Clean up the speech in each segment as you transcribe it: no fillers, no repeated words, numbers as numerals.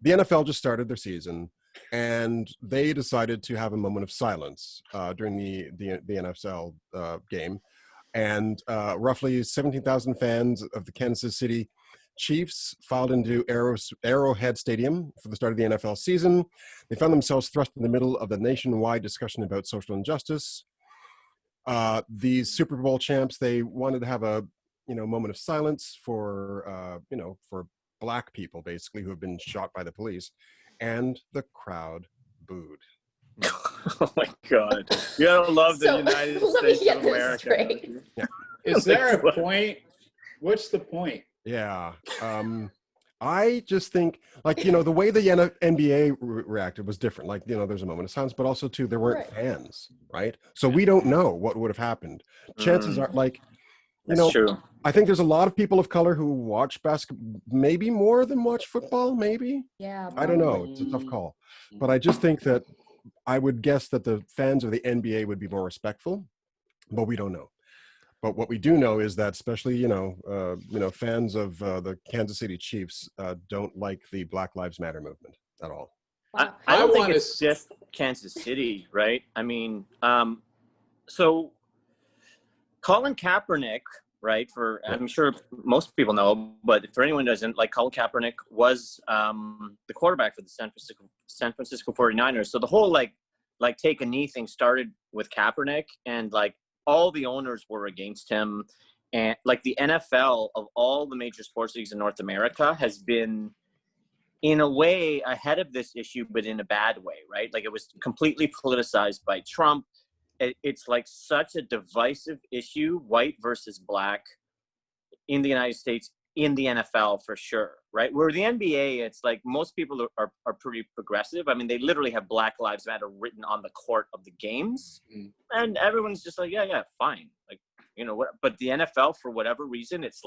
the NFL just started their season, and they decided to have a moment of silence during the NFL game. And roughly 17,000 fans of the Kansas City Chiefs filed into Arrowhead Stadium for the start of the NFL season. They found themselves thrust in the middle of the nationwide discussion about social injustice. These Super Bowl champs, they wanted to have a moment of silence for for Black people, basically, who have been shot by the police, and the crowd booed. Oh my God! You gotta love the United States of America. Yeah. Is there a point? What's the point? Yeah. I just think, the way the NBA reacted was different. There's a moment of silence, but also, too, there weren't fans, right? So we don't know what would have happened. Chances are, That's true. I think there's a lot of people of color who watch basketball, maybe more than watch football, maybe. Yeah. Probably. I don't know. It's a tough call. But I just think that I would guess that the fans of the NBA would be more respectful, but we don't know. But what we do know is that, especially fans of the Kansas City Chiefs don't like the Black Lives Matter movement at all. I don't think it's just Kansas City, right? I mean, so Colin Kaepernick, right? I'm sure most people know, but for anyone who doesn't, Colin Kaepernick was the quarterback for the San Francisco 49ers. So the whole take a knee thing started with Kaepernick, and all the owners were against him. And the NFL, of all the major sports leagues in North America, has been in a way ahead of this issue, but in a bad way, right? It was completely politicized by Trump. It's such a divisive issue, white versus Black, in the United States, in the NFL for sure, right? Where the NBA, it's most people are pretty progressive. I mean, they literally have Black Lives Matter written on the court of the games, and everyone's just yeah, fine. What? But the NFL, for whatever reason, it's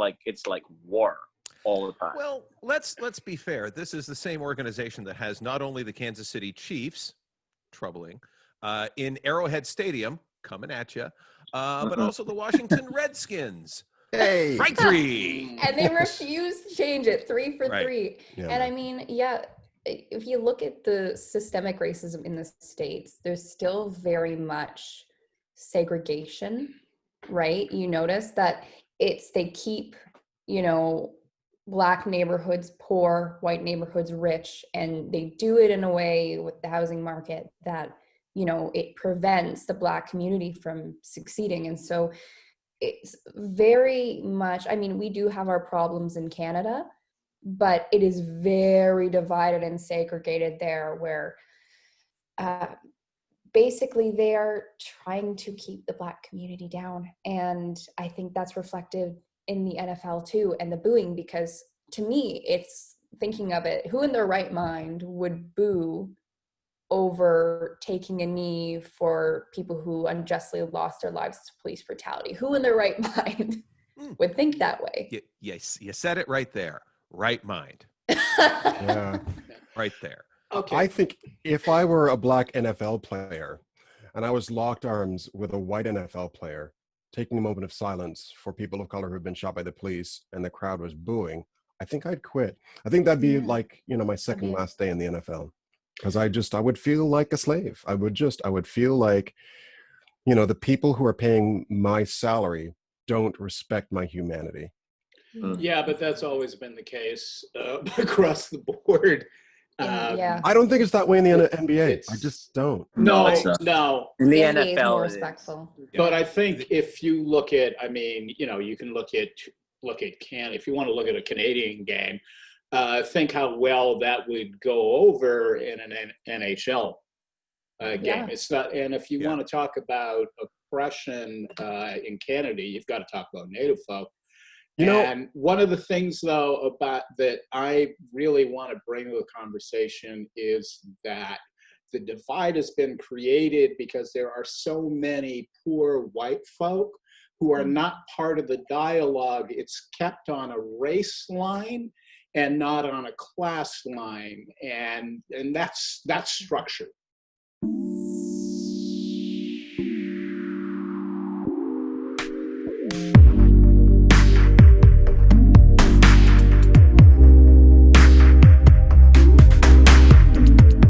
war all the time. Well, let's be fair. This is the same organization that has not only the Kansas City Chiefs, troubling, in Arrowhead Stadium, coming at you, but also the Washington Redskins. Hey, strike three. And they refuse to change it 3 for 3. Yeah. And I mean, if you look at the systemic racism in the States, there's still very much segregation, right? You notice that they keep, Black neighborhoods poor, white neighborhoods rich, and they do it in a way with the housing market that, it prevents the Black community from succeeding. And so it's very much, I mean, we do have our problems in Canada, but it is very divided and segregated there, where basically they are trying to keep the Black community down. And I think that's reflected in the NFL too, and the booing, because to me, it's thinking of it, who in their right mind would boo over taking a knee for people who unjustly lost their lives to police brutality? Who in their right mind would think that way? Yes, you said it right there. Right mind. Yeah. Right there. Okay. I think if I were a Black NFL player and I was locked arms with a white NFL player, taking a moment of silence for people of color who have been shot by the police, and the crowd was booing, I think I'd quit. I think that'd be my second last day in the NFL. Because I would feel like a slave. I would feel like, the people who are paying my salary don't respect my humanity. Yeah, but that's always been the case across the board. I don't think it's that way in the NBA. I just don't. No. In the NBA is NFL, more it is. respectful. But I think if you look at, you can look at if you want to look at a Canadian game, think how well that would go over in an NHL game. It's not, and if you want to talk about oppression in Canada, you've got to talk about Native folk. And one of the things, though, about that I really want to bring to the conversation is that the divide has been created because there are so many poor white folk who are not part of the dialogue. It's kept on a race line and not on a class line, and that's structure.